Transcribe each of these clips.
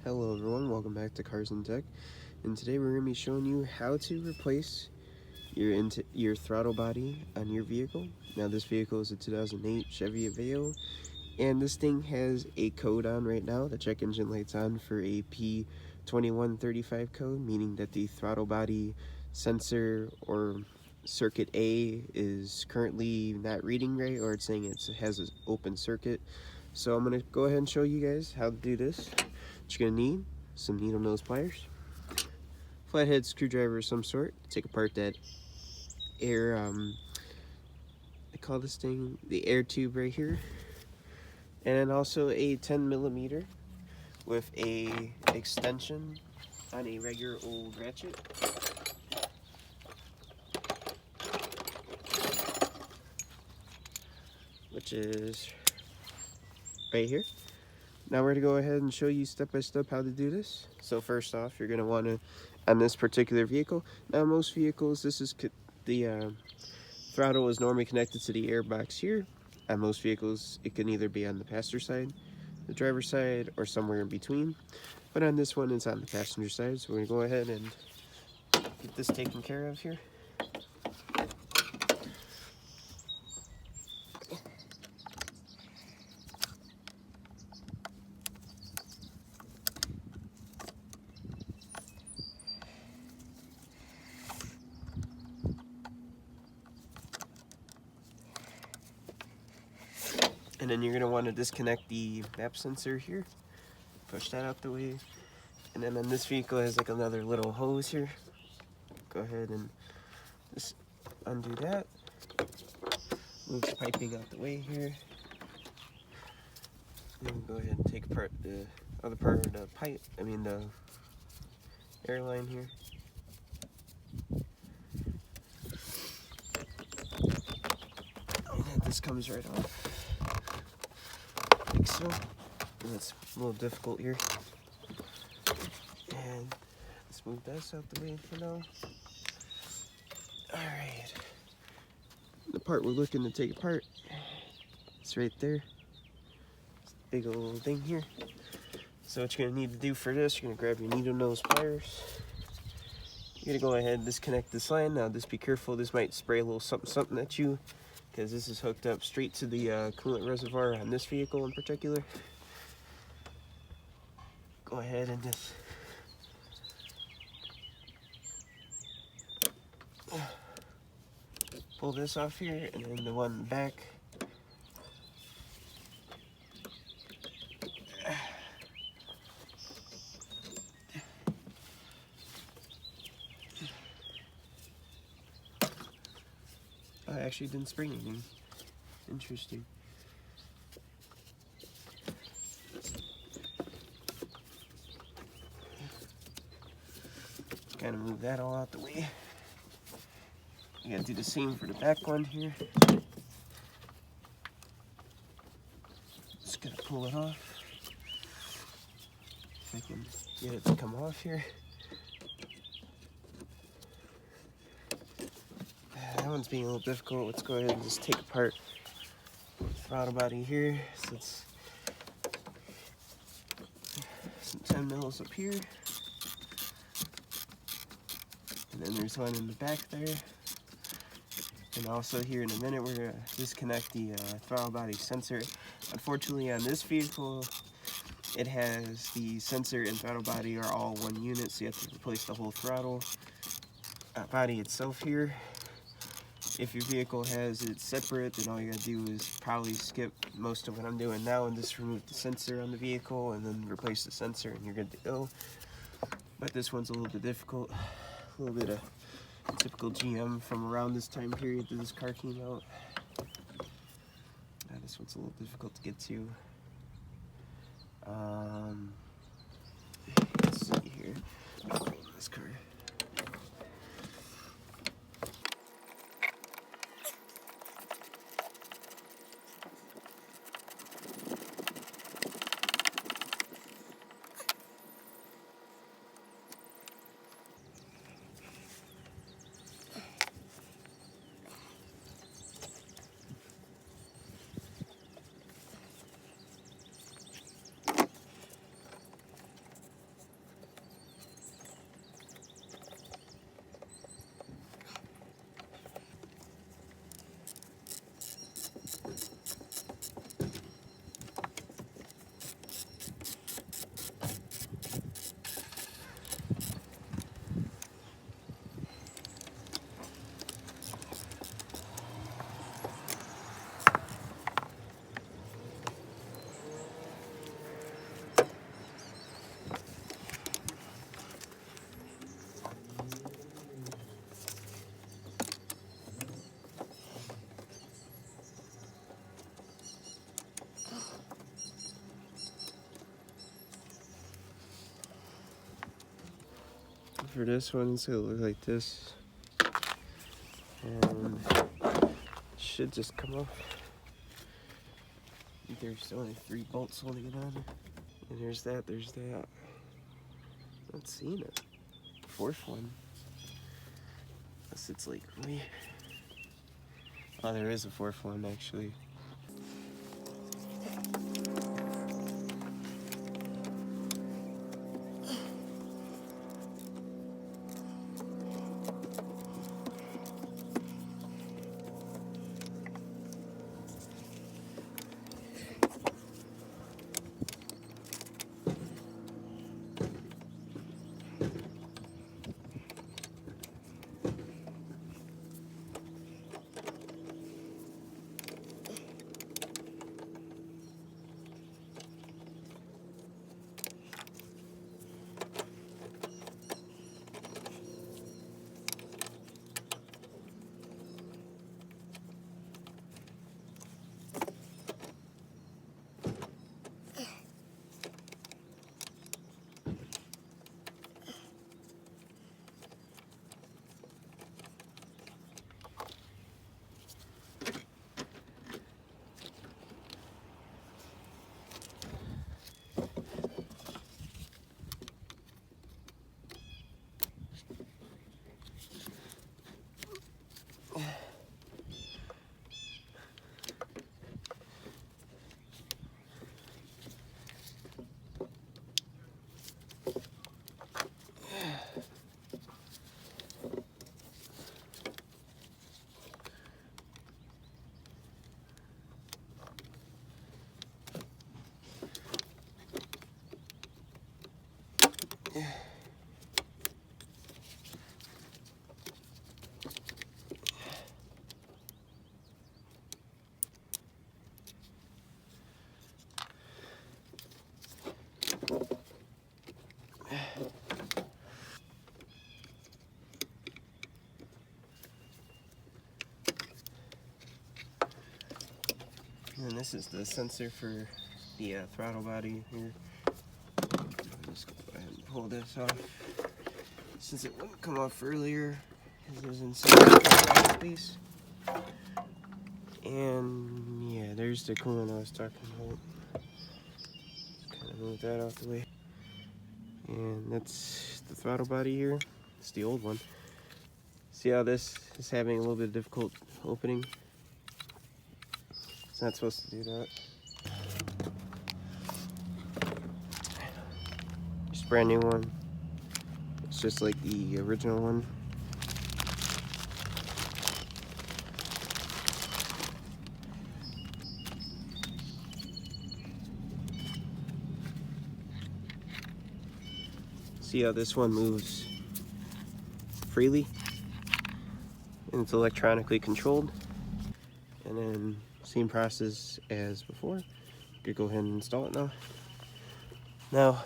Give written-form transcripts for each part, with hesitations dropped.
Hello everyone, welcome back to Cars and Tech, and today we're going to be showing you how to replace your throttle body on your vehicle. Now this vehicle is a 2008 Chevy Aveo, and this thing has a code on right now. The check engine light's on for a P2135 code, meaning that the throttle body sensor or circuit A is currently not reading right, or it's saying it has an open circuit. So I'm going to go ahead and show you guys how to do this. What you're going to need: some needle nose pliers, flathead screwdriver of some sort, take apart that air, I call this thing the air tube right here, and then also a 10mm with a extension on a regular old ratchet. Which is right here. Now we're going to go ahead and show you step by step how to do this. So first off, you're going to want to, on this particular vehicle, now most vehicles, this is the throttle is normally connected to the airbox here. On most vehicles, it can either be on the passenger side, the driver's side, or somewhere in between. But on this one, it's on the passenger side, so we're going to go ahead and get this taken care of here. And then you're going to want to disconnect the map sensor here. Push that out the way. And then on this vehicle, it has like another little hose here. Go ahead and just undo that. Move the piping out the way here. And go ahead and take apart the other part of the pipe, the airline here. And then this comes right off. Like so. And it's a little difficult here. And let's move this out the way for now. Alright. The part we're looking to take apart, it's right there. It's a big old thing here. So what you're going to need to do for this, you're going to grab your needle nose pliers. You're going to go ahead and disconnect this line. Now just be careful, this might spray a little something at you, because this is hooked up straight to the coolant reservoir on this vehicle in particular. Go ahead and just pull this off here, and then the one back. Oh, I actually didn't spring anything. Interesting. Kind of move that all out the way. You gotta do the same for the back one here. Just gonna pull it off. If I can get it to come off here. That one's being a little difficult. Let's go ahead and just take apart the throttle body here. So it's some 10 mils up here. And then there's one in the back there. And also here in a minute, we're going to disconnect the throttle body sensor. Unfortunately, on this vehicle, it has the sensor and throttle body are all one unit, so you have to replace the whole throttle body itself here. If your vehicle has it separate, then all you gotta do is probably skip most of what I'm doing now and just remove the sensor on the vehicle and then replace the sensor and you're good to go. But this one's a little bit difficult. A little bit of typical GM from around this time period that this car came out. This one's a little difficult to get to. Let's see here. This car. For this one, it's gonna look like this, and it should just come off. There's only 3 bolts holding it on, and there's that. Not seeing it. 4th one. Unless it's like really. Oh, there is a 4th one actually. And this is the sensor for the throttle body here. Just go ahead and pull this off. Since it wouldn't come off earlier, because it was inside the space. And yeah, there's the coolant I was talking about. Just kind of move that out the way. And that's the throttle body here. It's the old one. See how this is having a little bit of difficult opening? It's not supposed to do that. Just a brand new one. It's just like the original one. See how this one moves freely? And it's electronically controlled. And then same process as before. You could go ahead and install it now. Now,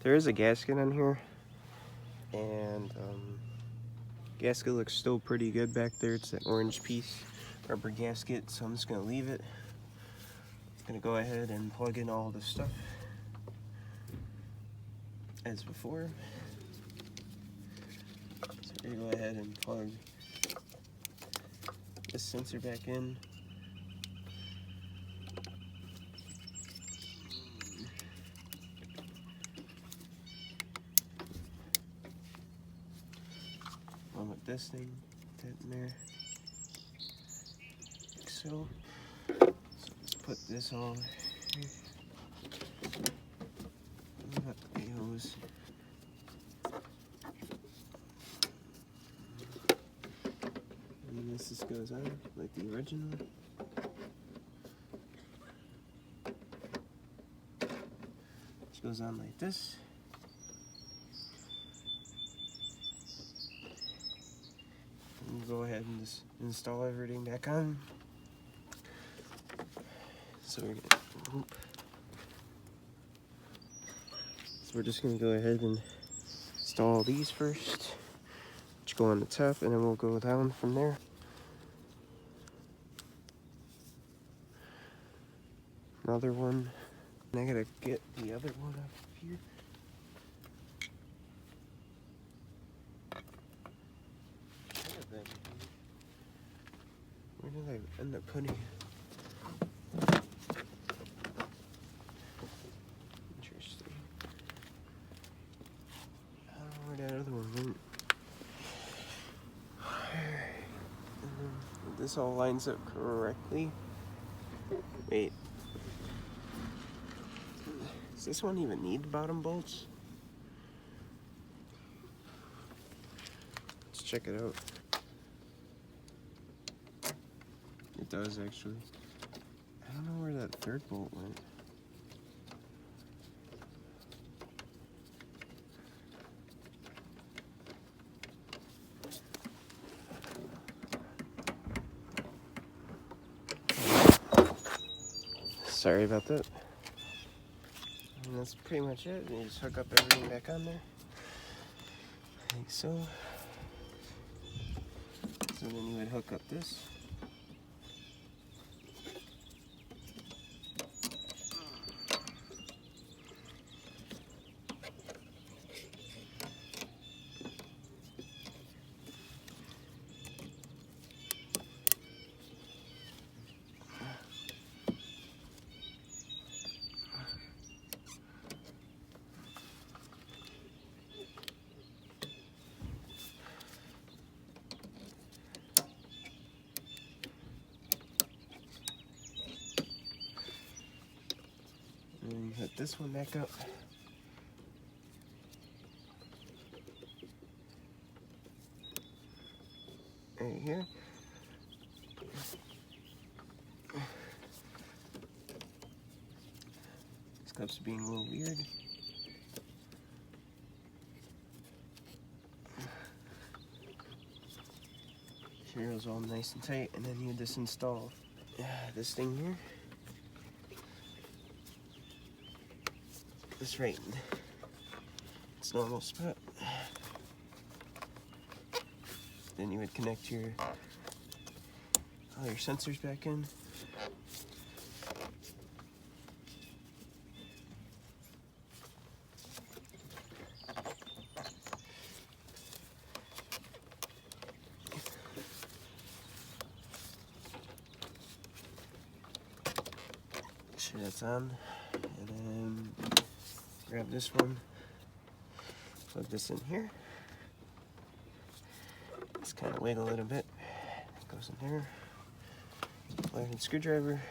there is a gasket on here, and gasket looks still pretty good back there. It's that orange piece, rubber gasket, so I'm just gonna leave it. Gonna go ahead and plug in all the stuff as before. So we're gonna go ahead and plug this sensor back in. One with this thing, that in there, like so. So let's put this on here. Got the hose. And this just goes on like the original. This goes on like this. Go ahead and just install everything back on. So we're just gonna go ahead and install these first, which go on the top, and then we'll go down from there. Another one. And I gotta get the other one up here. end up putting. Interesting. I don't know where that other one went. And then this all lines up correctly. Wait. Does this one even need bottom bolts? Let's check it out. It does actually. I don't know where that third bolt went. Sorry about that. And that's pretty much it. You just hook up everything back on there. Like so. So then you would hook up this. And then you hook this one back up. Right here. This clip's being a little weird. Here it was all nice and tight, and then you just install this thing here. This right in its normal spot. Then you would connect all your sensors back in. Make sure that's on, and then grab this one, plug this in here. Just kind of wiggle a little bit. It goes in there. Pliers and screwdriver.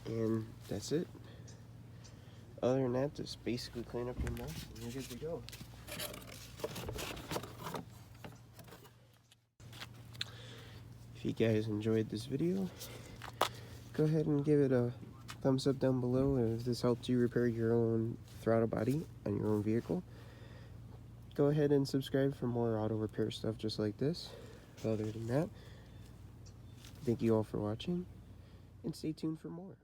And that's it. Other than that, just basically clean up your nuts and you're good to go. If you guys enjoyed this video, go ahead and give it a thumbs up down below if this helped you repair your own throttle body on your own vehicle. Go ahead and subscribe for more auto repair stuff just like this. Other than that, thank you all for watching and stay tuned for more.